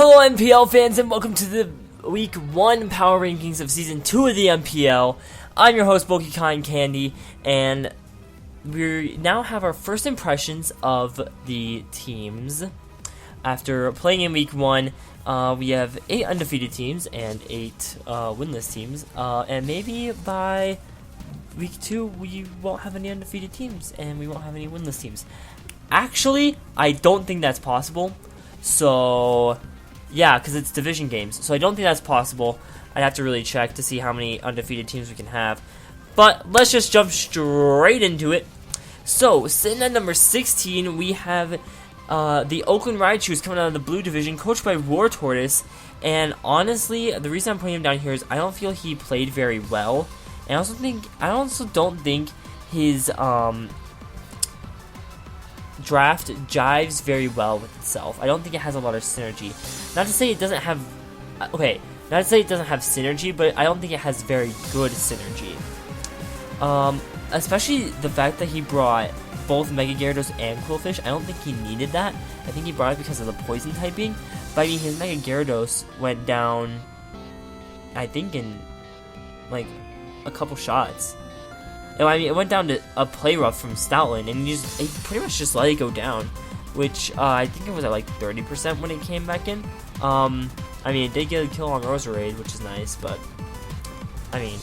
Hello MPL fans and welcome to the Week 1 Power Rankings of Season 2 of the MPL. I'm your host BulkyCottonCandy, and we now have our first impressions of the teams. After playing in Week 1, we have 8 undefeated teams and 8 winless teams, and maybe by Week 2 we won't have any undefeated teams and we won't have any winless teams. Actually, I don't think that's possible. So, yeah, because it's division games. So I don't think that's possible. I'd have to really check to see how many undefeated teams we can have. But let's just jump straight into it. So, sitting at number 16, we have the Oakland Raichus coming out of the blue division, coached by Roar Tortoise. And honestly, the reason I'm putting him down here is I don't feel he played very well. And I also don't think his draft jives very well with itself. I don't think it has a lot of synergy. Not to say it doesn't have synergy, but I don't think it has very good synergy. Especially the fact that he brought both Mega Gyarados and Quillfish. I don't think he needed that. I think he brought it because of the poison typing. But I mean, his Mega Gyarados went down, I think, in like a couple shots. I mean, it went down to a play rough from Stoutland, and he pretty much just let it go down, which I think it was at like 30% when it came back in. I mean, it did get a kill on Roserade, which is nice, but I mean,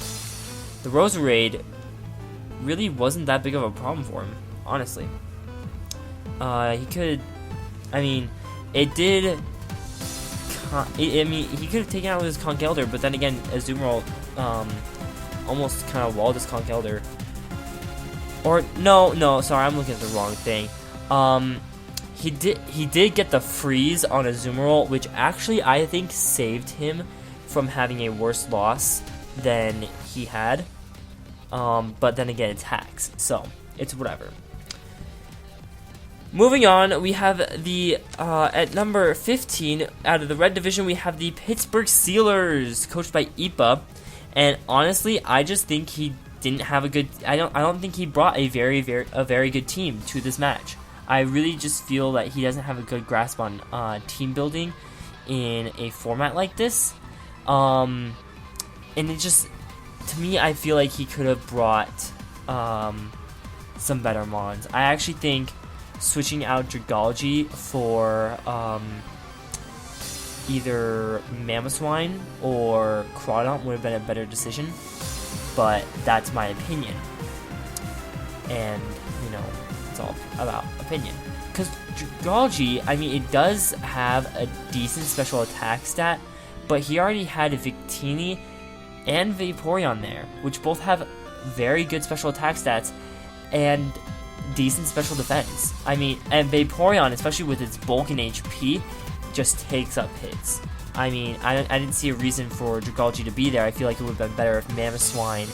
the Roserade really wasn't that big of a problem for him, honestly. He could, I mean, it did. I mean, he could have taken out his Conkeldurr, but then again, Azumarill almost kind of walled his Conkeldurr. Or no, sorry, I'm looking at the wrong thing. He did get the freeze on Azumarill, which actually I think saved him from having a worse loss than he had. But then again, it's hacks, so it's whatever. Moving on, we have the at number 15 out of the red division, we have the Pittsburgh Steelers, coached by Ipa. And honestly, I just think he didn't have a good. I don't think he brought a very good team to this match. I really just feel that he doesn't have a good grasp on team building in a format like this. And it just, to me, I feel like he could have brought some better mons. I actually think switching out Dragalge for either Mamoswine or Crawdaunt would have been a better decision, but that's my opinion, and you know, it's all about opinion. Because Dragalge, I mean, it does have a decent special attack stat, but he already had Victini and Vaporeon there, which both have very good special attack stats and decent special defense. I mean, and Vaporeon, especially with its bulk and HP, just takes up hits. I mean, I didn't see a reason for Dragalge to be there. I feel like it would have been better if Mamoswine,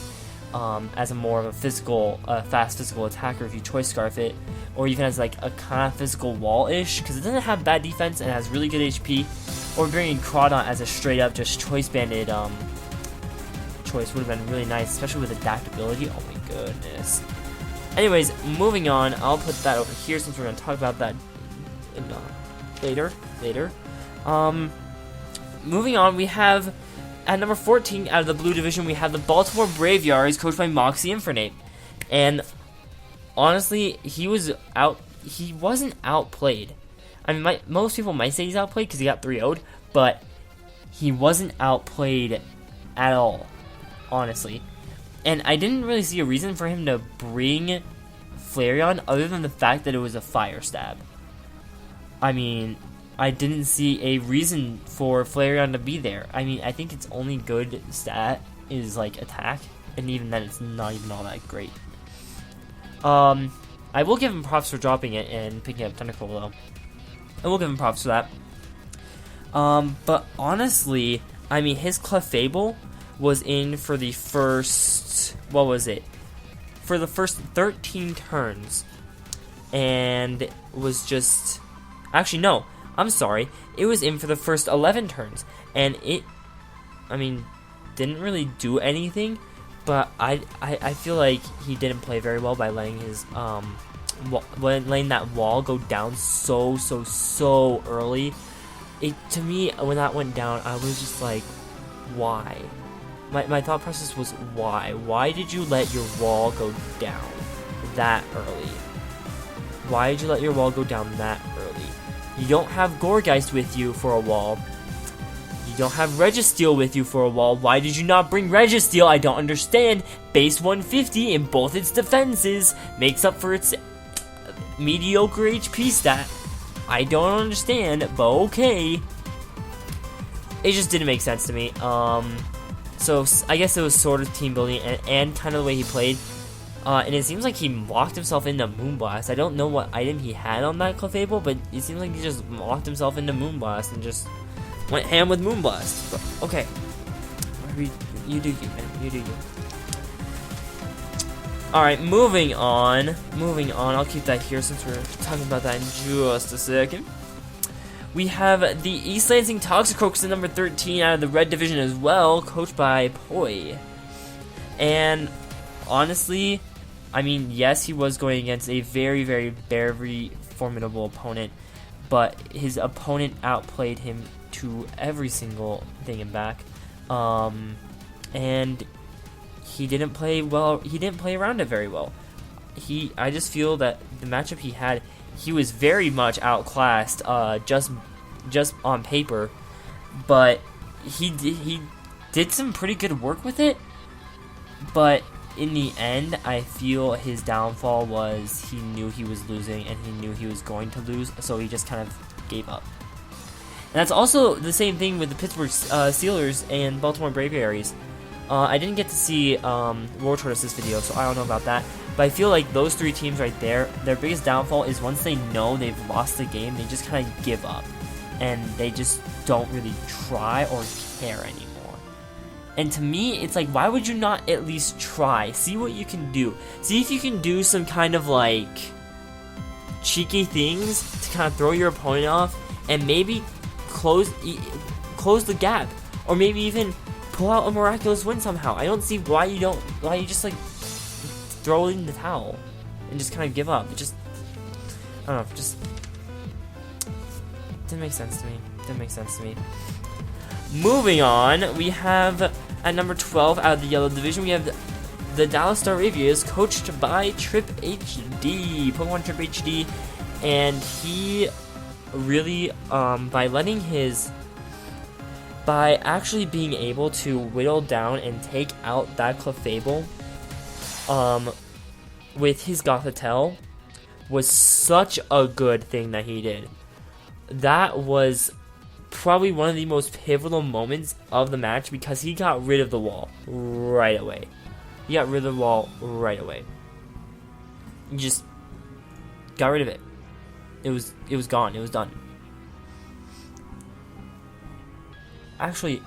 as a more of a physical, fast physical attacker, if you Choice Scarf it, or even as like a kind of physical wall-ish, because it doesn't have bad defense and has really good HP, or bringing Crawdaunt as a straight-up just Choice Banded choice would have been really nice, especially with adaptability. Oh my goodness. Anyways, moving on, I'll put that over here since we're going to talk about that later. Moving on, we have at number 14 out of the blue division, we have the Baltimore Brave Yards, coached by Moxie Infernape. And honestly, he wasn't outplayed. I mean, most people might say he's outplayed because he got 3-0'd, but he wasn't outplayed at all, honestly. And I didn't really see a reason for him to bring Flareon other than the fact that it was a Fire Stab. I mean, I didn't see a reason for Flareon to be there. I mean, I think its only good stat is like attack, and even then it's not even all that great. I will give him props for dropping it and picking up Tentacle though. I will give him props for that. But honestly, I mean, his Clefable was in for the first, what was it? For the first 13 turns, and was just, actually no, I'm sorry, it was in for the first 11 turns, and it, I mean, didn't really do anything, but I feel like he didn't play very well by letting his letting that wall go down so early. to me, when that went down, I was just like, why? My thought process was, why? Why did you let your wall go down that early? Why did you let your wall go down that early? You don't have Goregeist with you for a wall. You don't have Registeel with you for a wall. Why did you not bring Registeel? I don't understand. Base 150 in both its defenses makes up for its mediocre HP stat. I don't understand, but okay. It just didn't make sense to me. So I guess it was sort of team building and kind of the way he played. And it seems like he locked himself into Moonblast. I don't know what item he had on that Clefable, but it seems like he just locked himself into Moonblast and just went ham with Moonblast. But, okay. You do you, man. You do you. Alright, moving on. I'll keep that here since we're talking about that in just a second. We have the East Lansing Toxicroaks at number 13 out of the Red Division as well, coached by Poi. And honestly, I mean, yes, he was going against a very, very, very formidable opponent, but his opponent outplayed him to every single thing and back. And he didn't play well. He didn't play around it very well. I just feel that the matchup he had, he was very much outclassed, just on paper, but he did some pretty good work with it. But in the end, I feel his downfall was he knew he was losing and he knew he was going to lose, so he just kind of gave up. And that's also the same thing with the Pittsburgh Steelers and Baltimore Braviaries. I didn't get to see War Tortoise's video, so I don't know about that. But I feel like those three teams right there, their biggest downfall is once they know they've lost the game, they just kind of give up. And they just don't really try or care anymore. And to me, it's like, why would you not at least try? See what you can do. See if you can do some kind of like cheeky things to kind of throw your opponent off and maybe close the gap. Or maybe even pull out a miraculous win somehow. I don't see why you just like throw in the towel and just kind of give up. It just, I don't know, just didn't make sense to me. Moving on, we have at number 12 out of the Yellow Division, we have the Dallas Staravias, coached by Trip HD, Pokemon Trip HD, and he really, by actually being able to whittle down and take out that Clefable, with his Gothitelle, was such a good thing that he did. That was probably one of the most pivotal moments of the match because he got rid of the wall right away. He just got rid of it. It was gone. It was done. Actually,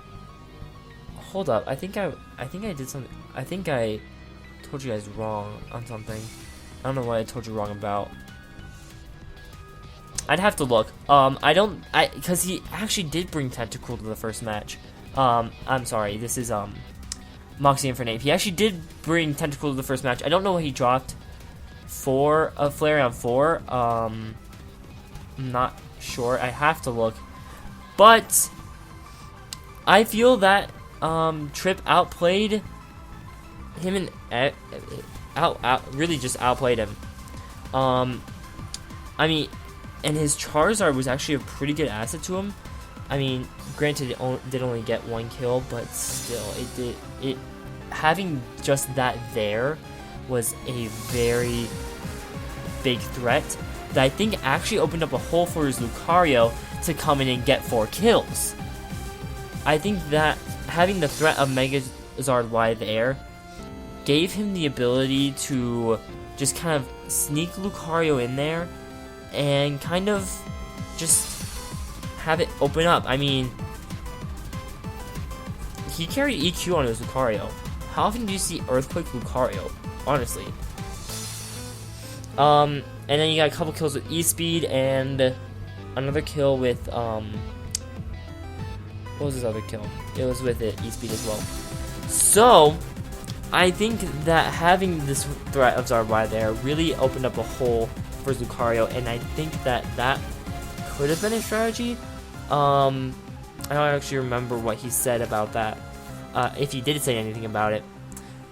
hold up. I think I did something. I think I told you guys wrong on something. I don't know what I told you wrong about. I'd have to look. Because he actually did bring Tentacool to the first match. I'm sorry, this is, Moxie Infernape. He actually did bring Tentacool to the first match. I don't know what he dropped for a Flareon 4. I'm not sure. I have to look. But I feel that, Trip outplayed him and, really just outplayed him. I mean, and his Charizard was actually a pretty good asset to him. I mean, granted, it did only get one kill, but still, having just that there was a very big threat that I think actually opened up a hole for his Lucario to come in and get 4 kills. I think that having the threat of Megazard Y there gave him the ability to just kind of sneak Lucario in there and kind of just have it open up. I mean, he carried EQ on his Lucario. How often do you see Earthquake Lucario? Honestly. And then you got a couple kills with E-Speed and another kill with, what was his other kill? It was with E-Speed as well. So, I think that having this threat of Zarbai there really opened up a hole for Lucario, and I think that could have been a strategy, I don't actually remember what he said about that, if he did say anything about it.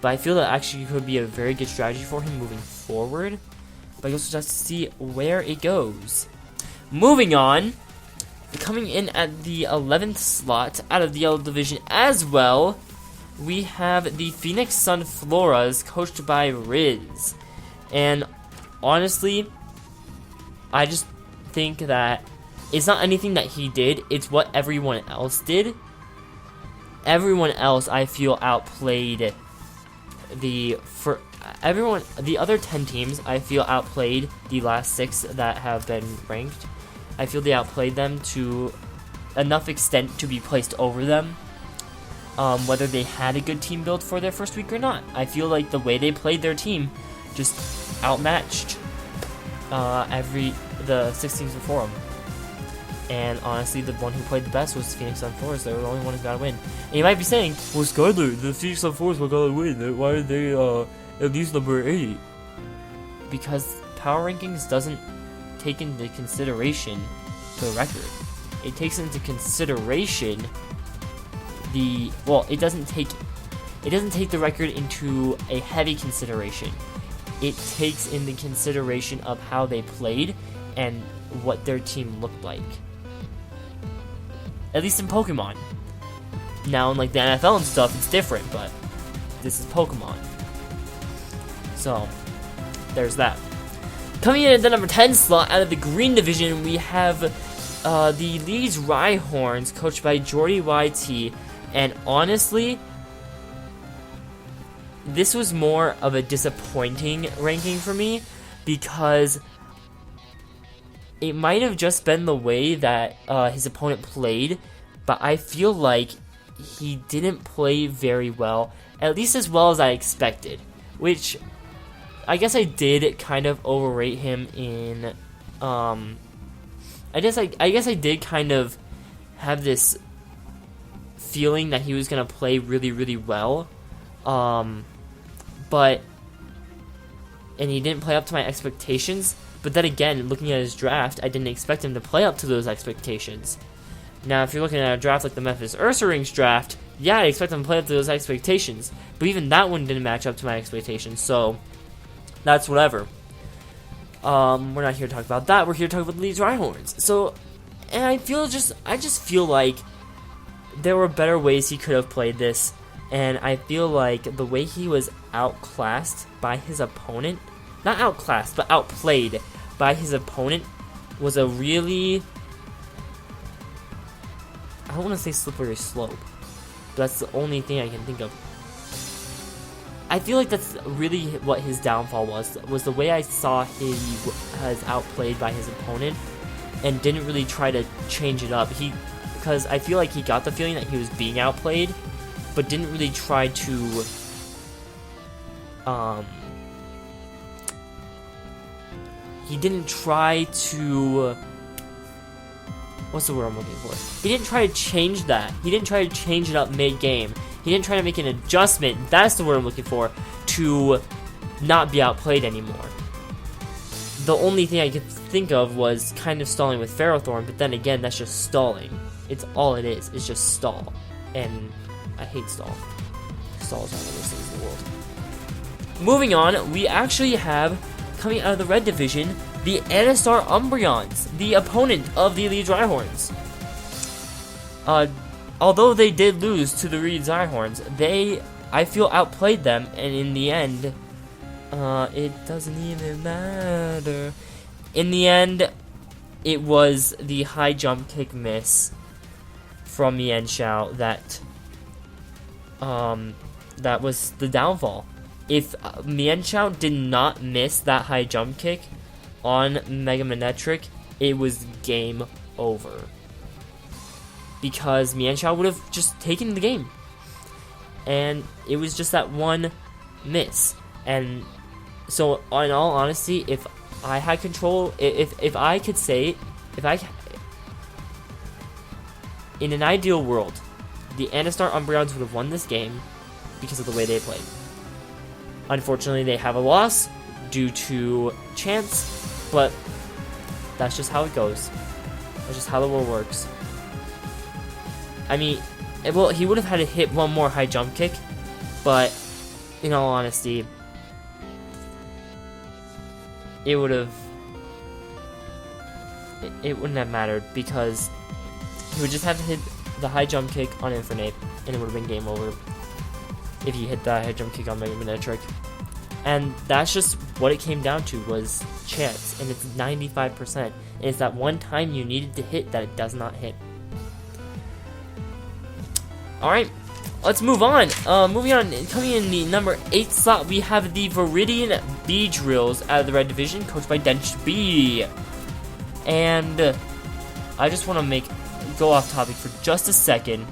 But I feel that actually could be a very good strategy for him moving forward. But I also just have to see where it goes. Moving on, coming in at the 11th slot out of the Yellow Division as well, we have the Phoenix Sun Floras, coached by Riz. And honestly, I just think that it's not anything that he did, it's what everyone else did. Everyone else, I feel, outplayed the other 10 teams. I feel outplayed the last 6 that have been ranked. I feel they outplayed them to enough extent to be placed over them, whether they had a good team build for their first week or not. I feel like the way they played their team just outmatched the 6 teams before them. And honestly, the one who played the best was Phoenix Sun Floras. They were the only one who got to win. And you might be saying, well, Skyler, the Phoenix Sun Floras were going to win. Why are they at least number 8? Because power rankings doesn't take into consideration the record. It takes into consideration it doesn't take the record into a heavy consideration. It takes into consideration of how they played and what their team looked like. At least in Pokemon. Now in like the NFL and stuff, it's different, but this is Pokemon. So, there's that. Coming in at the number 10 slot out of the Green Division, we have the Leeds Rhyhorns, coached by Jordy YT. And honestly, this was more of a disappointing ranking for me, because it might have just been the way that his opponent played, but I feel like he didn't play very well, at least as well as I expected, which I guess I did kind of overrate him in, I guess I did kind of have this feeling that he was going to play really, really well, and he didn't play up to my expectations. But then again, looking at his draft, I didn't expect him to play up to those expectations. Now, if you're looking at a draft like the Memphis Ursaring's draft, yeah, I expect him to play up to those expectations. But even that one didn't match up to my expectations, so that's whatever. We're not here to talk about that. We're here to talk about the Leeds Rhyhorns. So, and I just feel like there were better ways he could have played this. And I feel like the way he was outclassed by his opponent, not outclassed, but outplayed by his opponent, was a really, I don't want to say slippery slope, but that's the only thing I can think of. I feel like that's really what his downfall was the way I saw he was outplayed by his opponent and didn't really try to change it up. Because I feel like he got the feeling that he was being outplayed, but didn't really try to what's the word I'm looking for? He didn't try to change that. He didn't try to change it up mid-game. He didn't try to make an adjustment, that's the word I'm looking for, to not be outplayed anymore. The only thing I could think of was kind of stalling with Ferrothorn, but then again, that's just stalling. It's all it is. It's just stall. And I hate stall. Stall is one of the worst things in the world. Moving on, we actually have, coming out of the Red Division, the Anastar Umbreons, the opponent of the Leeds Rhyhorns. Although they did lose to the Leeds Rhyhorns, I feel, outplayed them, and in the end, it doesn't even matter. In the end, it was the high jump kick miss from Mienshao that was the downfall. If Mienshao did not miss that high jump kick on Mega Manectric, it was game over. Because Mienshao would have just taken the game. And it was just that one miss. And so, in all honesty, if I had control, if I could say, in an ideal world, the Anastar Umbreons would have won this game because of the way they played. Unfortunately, they have a loss due to chance, but that's just how it goes. That's just how the world works. I mean, well, he would have had to hit one more high jump kick, but in all honesty, it wouldn't have mattered because he would just have to hit the high jump kick on Infinite, and it would have been game over if he hit that high jump kick on Mega Manectric. And that's just what it came down to, was chance, and it's 95%. And it's that one time you needed to hit that it does not hit. Alright, let's move on. Moving on, coming in the number 8 slot, we have the Viridian B Drills out of the Red Division, coached by Dench B. And I just want to go off topic for just a second.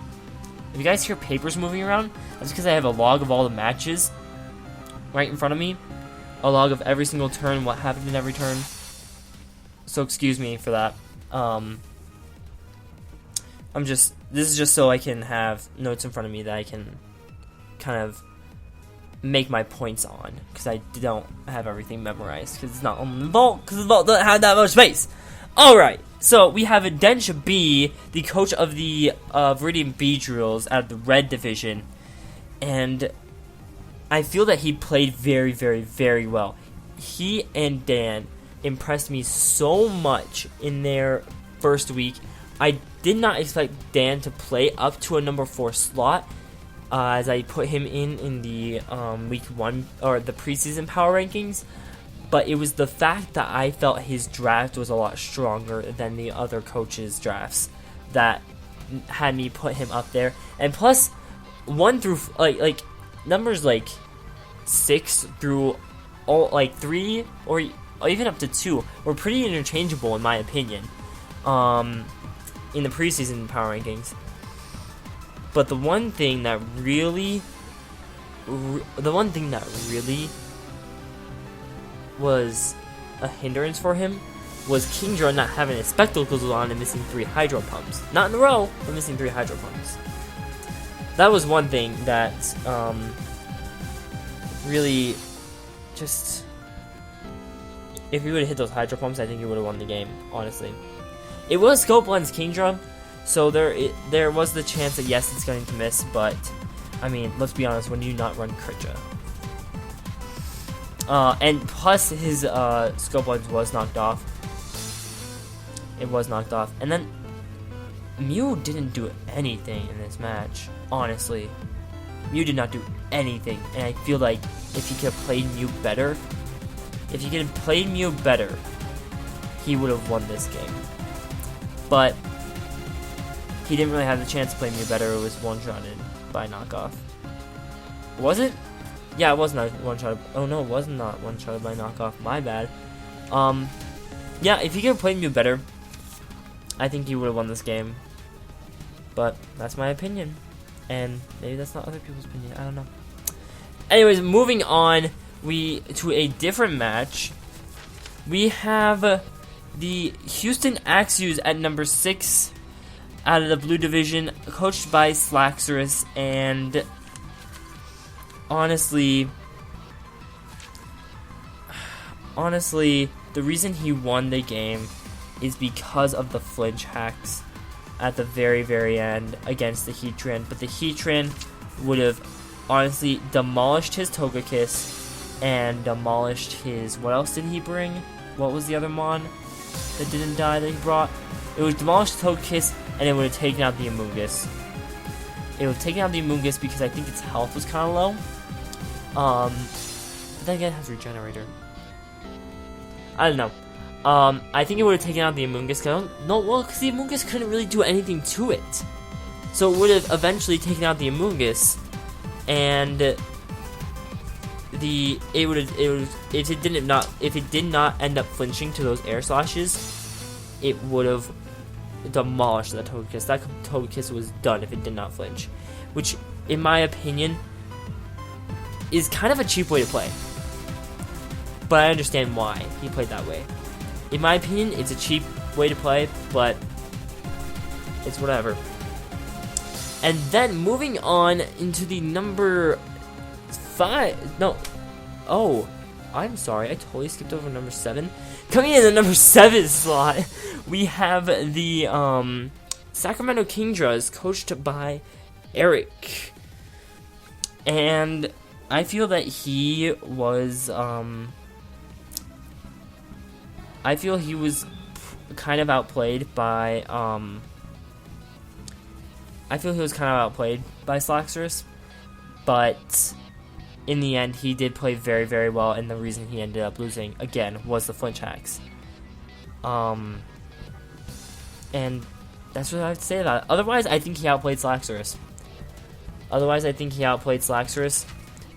If you guys hear papers moving around, that's because I have a log of all the matches right in front of me. A log of every single turn, what happened in every turn. So excuse me for that. This is just so I can have notes in front of me that I can kind of make my points on, because I don't have everything memorized, because it's not on the vault, because the vault doesn't have that much space. Alright, so we have Dench B, the coach of the Viridian B Drills out of the Red Division, and I feel that he played very, very, very well. He and Dan impressed me so much in their first week. I did not expect Dan to play up to a number 4 slot, as I put him in the week 1 or the preseason power rankings. But it was the fact that I felt his draft was a lot stronger than the other coaches' drafts that had me put him up there. And plus, 1 through like numbers like 6 through 3 or even up to 2 were pretty interchangeable in my opinion. In the preseason power rankings. But the one thing that really was a hindrance for him was Kingdra not having his spectacles on and missing 3 hydro pumps. Not in a row, but missing 3 hydro pumps. That was one thing that really just, if he would have hit those hydro pumps, I think he would have won the game, honestly. It was Scope Lens Kingdra, so there was the chance that yes, it's going to miss, but I mean, let's be honest, when do you not run Kritra? And plus his Scope Lens was knocked off. It was knocked off. And then Mew didn't do anything in this match, honestly. Mew did not do anything, and I feel like if he could have played Mew better, he would have won this game. But he didn't really have the chance to play Mew better. It was one-shotted by knockoff. Was it? Yeah, it was not one-shotted. Oh no, it was not one-shotted by knockoff. My bad. Yeah, if he could have played Mew better, I think he would have won this game. But that's my opinion, and maybe that's not other people's opinion. I don't know. Anyways, moving on, to a different match. We have the Houston Axios at number 6 out of the Blue Division, coached by Slaxorus, and honestly, the reason he won the game is because of the flinch hacks at the very, very end against the Heatran. But the Heatran would have honestly demolished his Togekiss and demolished his, what else did he bring? What was the other Mon that didn't die that he brought? It would demolish the Togekiss, and it would have taken out the Amoonguss. It would have taken out the Amoonguss because I think its health was kind of low. But then again, it has Regenerator. I don't know. I think it would have taken out the Amoonguss. Because the Amoonguss couldn't really do anything to it. So it would have eventually taken out the Amoonguss, and if it did not end up flinching to those air slashes, it would have demolished that Togekiss. That Togekiss was done if it did not flinch, which, in my opinion, is kind of a cheap way to play. But I understand why he played that way. In my opinion, it's a cheap way to play, but it's whatever. And then moving on into the number 5. No. Oh, I'm sorry. I totally skipped over number 7. Coming in the number 7 slot, we have the Sacramento Kingdra is coached by Eric. And I feel that he was, kind of outplayed by, Slaxorus, but in the end, he did play very, very well, and the reason he ended up losing, again, was the flinch hacks. And that's what I have to say about it. Otherwise, I think he outplayed Slaxorus.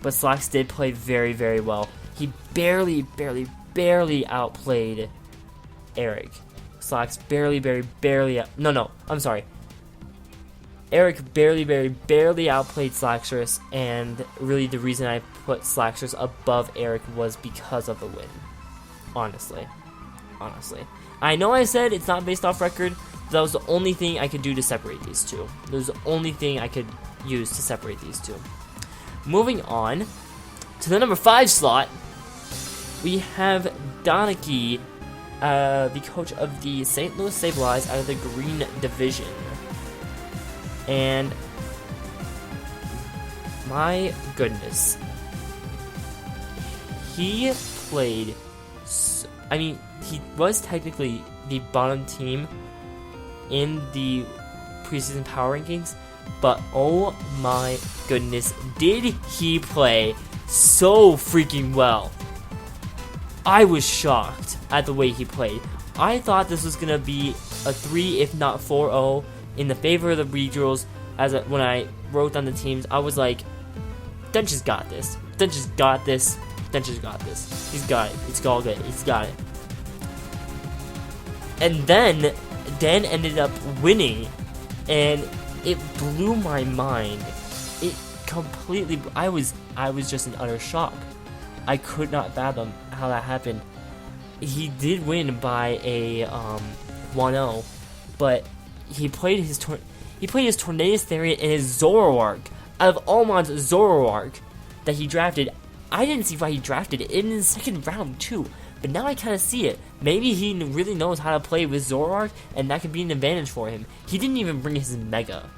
But Slax did play very, very well. He barely outplayed Eric. Slax Eric barely outplayed Slaxorus, and really the reason I put Slaxorus above Eric was because of the win. Honestly. I know I said it's not based off record, but that was the only thing I could do to separate these two. That was the only thing I could use to separate these two. Moving on to the number 5 slot, we have Donachie, the coach of the St. Louis Sableyes out of the Green Division. And my goodness, he played, he was technically the bottom team in the preseason power rankings, but oh my goodness, did he play so freaking well. I was shocked at the way he played. I thought this was going to be a 3, if not 4-0 in the favor of the regionals. When I wrote down the teams, I was like, Dench has got this. He's got it. It's all good. He's got it. And then Dan ended up winning, and it blew my mind. It completely. I was just in utter shock. I could not fathom how that happened. He did win by a 1-0, but he played his Tornadus Therian and his Zoroark. Out of all mods, Zoroark that he drafted, I didn't see why he drafted it in the second round too. But now I kind of see it. Maybe he really knows how to play with Zoroark, and that could be an advantage for him. He didn't even bring his Mega.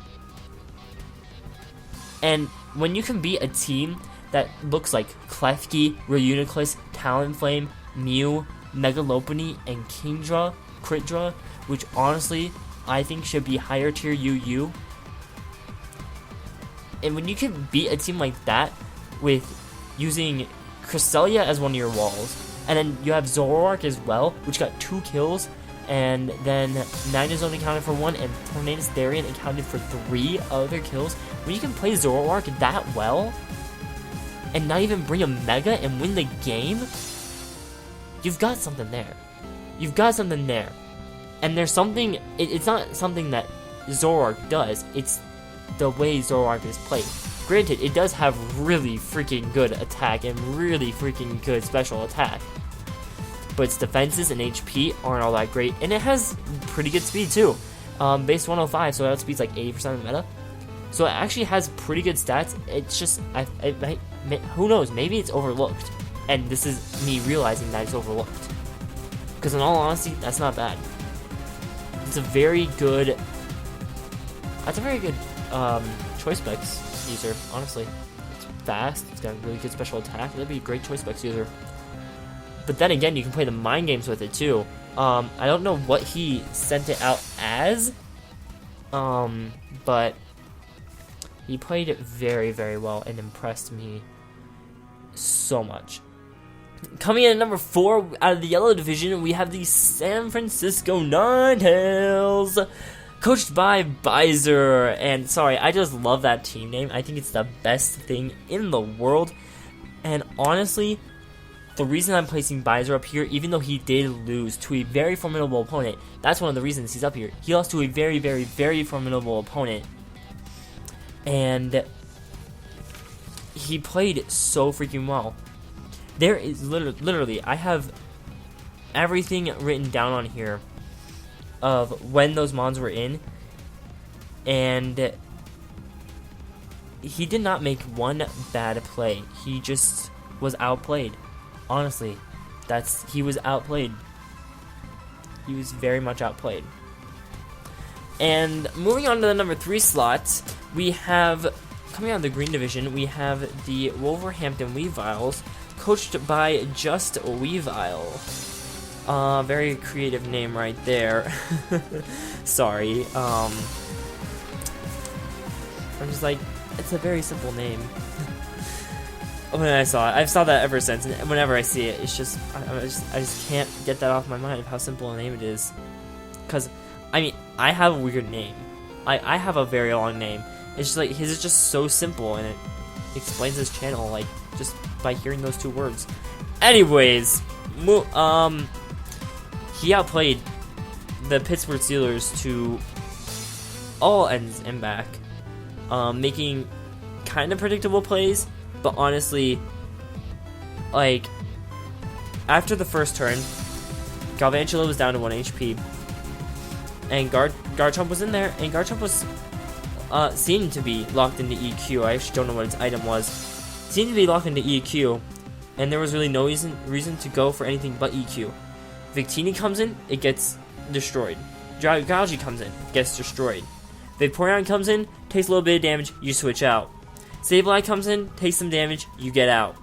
And when you can beat a team that looks like Klefki, Reuniclus, Talonflame, Mew, Mega Lopunny, and Kingdra, which honestly I think should be higher tier UU. And when you can beat a team like that with using Cresselia as one of your walls, and then you have Zoroark as well, which got 2 kills, and then Magnezone accounted for 1, and Tornadus Therian accounted for 3 other kills. When you can play Zoroark that well, and not even bring a Mega and win the game, you've got something there. And there's something, it's not something that Zoroark does, it's the way Zoroark is played. Granted, it does have really freaking good attack and really freaking good special attack, but its defenses and HP aren't all that great, and it has pretty good speed too. Base 105, so that speed's like 80% of the meta. So it actually has pretty good stats. It's just, who knows, maybe it's overlooked, and this is me realizing that it's overlooked. Because in all honesty, that's not bad. It's a very good choice specs user, honestly. It's fast, it's got really good special attack. That'd be a great choice specs user. But then again, you can play the mind games with it too. I don't know what he sent it out as, but he played it very, very well and impressed me so much. Coming in at number 4 out of the yellow division, we have the San Francisco Ninetales, coached by Baizer. And sorry, I just love that team name. I think it's the best thing in the world. And honestly, the reason I'm placing Baizer up here, even though he did lose to a very formidable opponent, that's one of the reasons he's up here. He lost to a very, very, very formidable opponent, and he played so freaking well. There is literally, I have everything written down on here of when those mons were in, and he did not make one bad play. He just was outplayed. Honestly, he was outplayed. He was very much outplayed. And moving on to the number 3 slot, we have, coming out of the green division, we have the Wolverhampton Weaviles, coached by Just Weavile. Very creative name right there. Sorry. I'm just like, it's a very simple name. When I saw it, I've saw that ever since, and whenever I see it, it's just, I just can't get that off my mind of how simple a name it is. Cause, I mean, I have a weird name. I have a very long name. It's just like, his is just so simple, and it explains his channel, like, just by hearing those 2 words. Anyways, he outplayed the Pittsburgh Steelers to all ends and back, making kind of predictable plays, but honestly, like, after the first turn, Galvantula was down to 1 HP, and Garchomp was in there, and Garchomp was seemed to be locked into EQ. I actually don't know what its item was. Seemed to be locked into EQ, and there was really no reason to go for anything but EQ. Victini comes in, it gets destroyed. Dragalge comes in, gets destroyed. Vaporeon comes in, takes a little bit of damage, you switch out. Sableye comes in, takes some damage, you get out.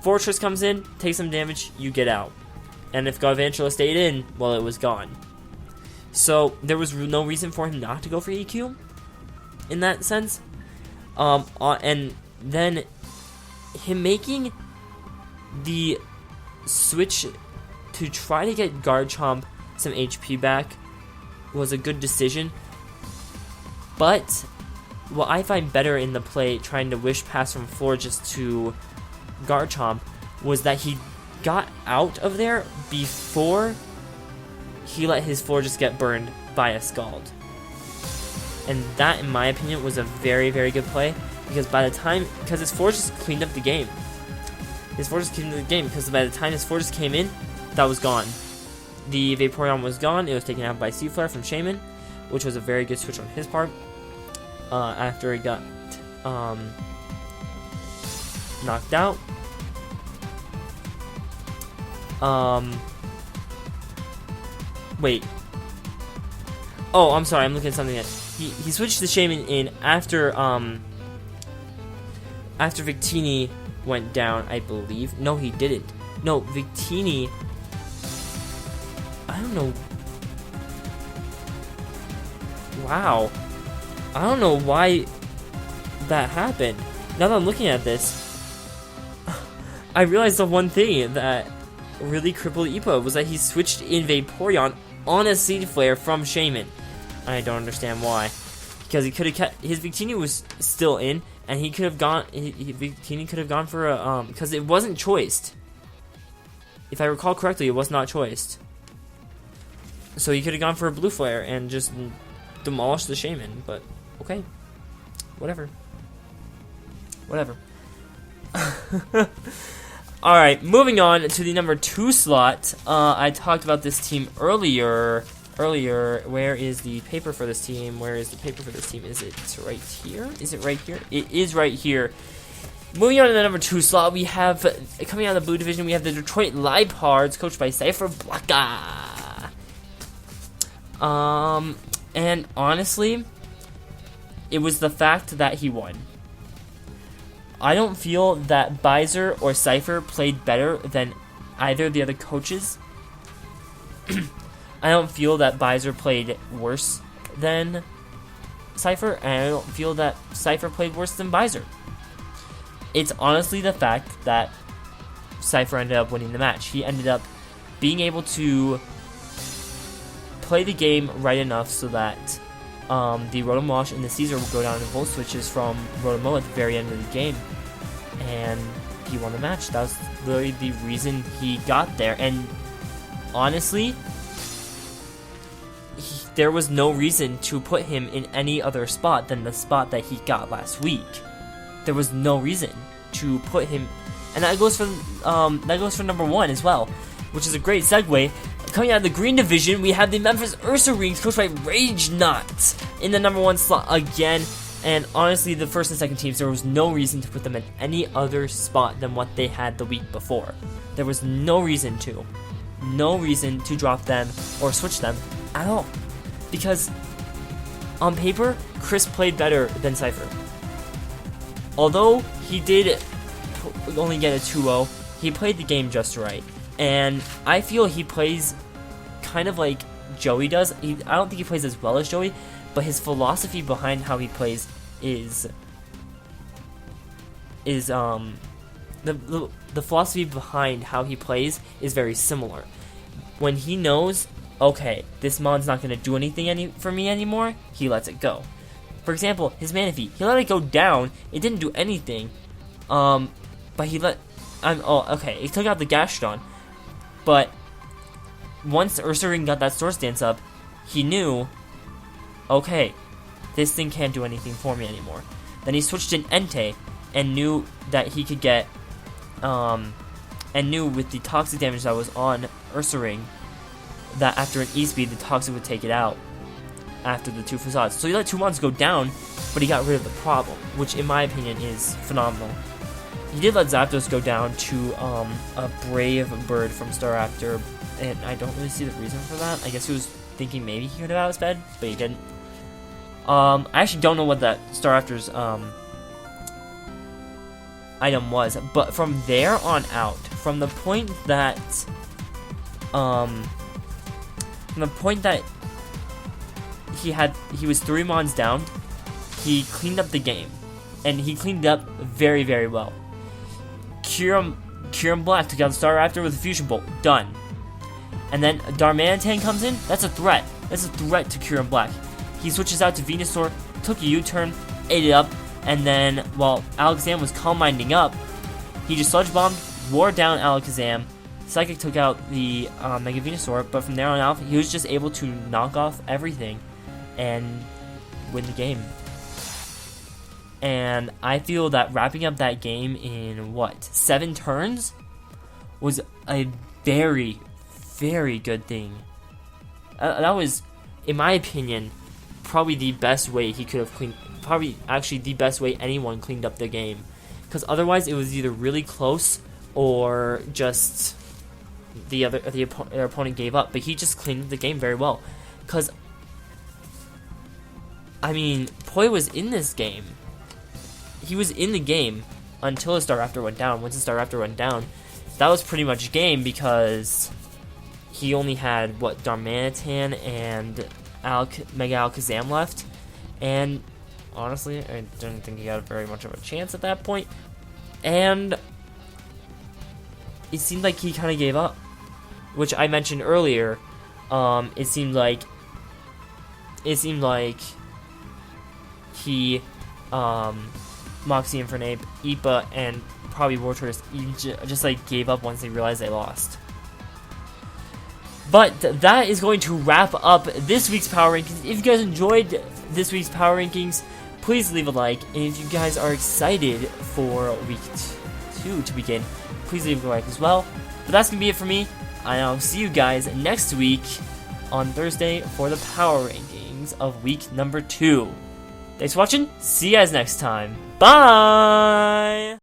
Fortress comes in, takes some damage, you get out. And if Galvantula stayed in, well, it was gone. So there was no reason for him not to go for EQ in that sense. And then him making the switch to try to get Garchomp some HP back was a good decision. But what I find better in the play, trying to wish pass from Florges to Garchomp, was that he got out of there before he let his Florges get burned by a Scald. And that, in my opinion, was a very, very good play, because by the time, because his Florges cleaned up the game. Because by the time his Florges came in, that was gone. The Vaporeon was gone. It was taken out by Sea Flare from Shaman, which was a very good switch on his part. After he got knocked out. Wait. Oh, I'm sorry. I'm looking at something that he switched the Shaman in after Victini went down, I believe. No, he didn't. No, Victini. I don't know. Wow. I don't know why that happened. Now that I'm looking at this, I realized the one thing that really crippled Ipa was that he switched in Vaporeon on a Seed Flare from Shaman. I don't understand why. Because he could have kept his Victini was still in, and he could have gone. Victini could have gone for a because it wasn't choiced. If I recall correctly, it was not choiced. So he could have gone for a Blue Flare and just demolished the Shaman. But okay, whatever. Alright, moving on to the number 2 slot. I talked about this team earlier. Where is the paper for this team? Is it right here? Is it right here? It is right here. Moving on to the number 2 slot, we have, coming out of the blue division, we have the Detroit Liephards, coached by Cypher Blocka. And honestly, it was the fact that he won. I don't feel that Baiser or Cypher played better than either of the other coaches. I don't feel that Baiser played worse than Cypher, and I don't feel that Cypher played worse than Baiser. It's honestly the fact that Cypher ended up winning the match. He ended up being able to play the game right enough so that the Rotom Wash and the Caesar would go down in Volt Switches from Rotom at the very end of the game. And he won the match. That was literally the reason he got there. And honestly, there was no reason to put him in any other spot than the spot that he got last week. There was no reason to put him, and that goes for number 1 as well, which is a great segue. Coming out of the green division, we have the Memphis Ursaring, coached by Rage Knot, in the number 1 slot again. And honestly, the first and second teams, there was no reason to put them in any other spot than what they had the week before. There was no reason to drop them or switch them at all. Because on paper, Chris played better than Cypher. Although he did only get a 2-0, he played the game just right. And I feel he plays kind of like Joey does. I don't think he plays as well as Joey, but his philosophy behind how he plays is the philosophy behind how he plays is very similar. When he knows, okay, this mon's not going to do anything for me anymore, he lets it go. For example, his Manaphy, he let it go down, it didn't do anything, but he let, he took out the Gastron, but once Ursaring got that Source Dance up, he knew, okay, this thing can't do anything for me anymore. Then he switched in Entei, and knew that he could get, and knew with the Toxic damage that was on Ursaring, that after an E-Speed, the Toxic would take it out after the 2 Facades. So he let 2 Mons go down, but he got rid of the problem, which in my opinion is phenomenal. He did let Zapdos go down to a Brave Bird from Staraptor, and I don't really see the reason for that. I guess he was thinking maybe he could have outsped, but he didn't. I actually don't know what that Staraptor's item was, but from there on out, from the point that he was 3 Mons down, he cleaned up the game, and he cleaned it up very, very well. Kyurem Black took out the Staraptor with a Fusion Bolt, done. And then Darmanitan comes in, that's a threat. That's a threat to Kyurem Black. He switches out to Venusaur, took a U-turn, ate it up, and then while Alakazam was Calm Minding up, he just Sludge Bombed, wore down Alakazam. Psychic took out the Mega Venusaur, but from there on out, he was just able to knock off everything and win the game. And I feel that wrapping up that game in, 7 turns? Was a very, very good thing. That was, in my opinion, probably the best way he could have cleaned, probably actually the best way anyone cleaned up the game. Because otherwise it was either really close or just the opponent gave up. But he just cleaned the game very well. Because, I mean, Poi was in this game. He was in the game until the Staraptor went down. Once the Staraptor went down, that was pretty much game because he only had, Darmanitan and Mega Alakazam left. And honestly, I didn't think he had very much of a chance at that point. And it seemed like he kind of gave up, which I mentioned earlier. It seemed like he, Moxie and Fernape, Ipa, and probably Wartortoise just gave up once they realized they lost. But that is going to wrap up this week's Power Rankings. If you guys enjoyed this week's Power Rankings, please leave a like. And if you guys are excited for Week 2 to begin, please leave a like as well. But that's going to be it for me. I'll see you guys next week on Thursday for the Power Rankings of week number 2. Thanks for watching. See you guys next time. Bye!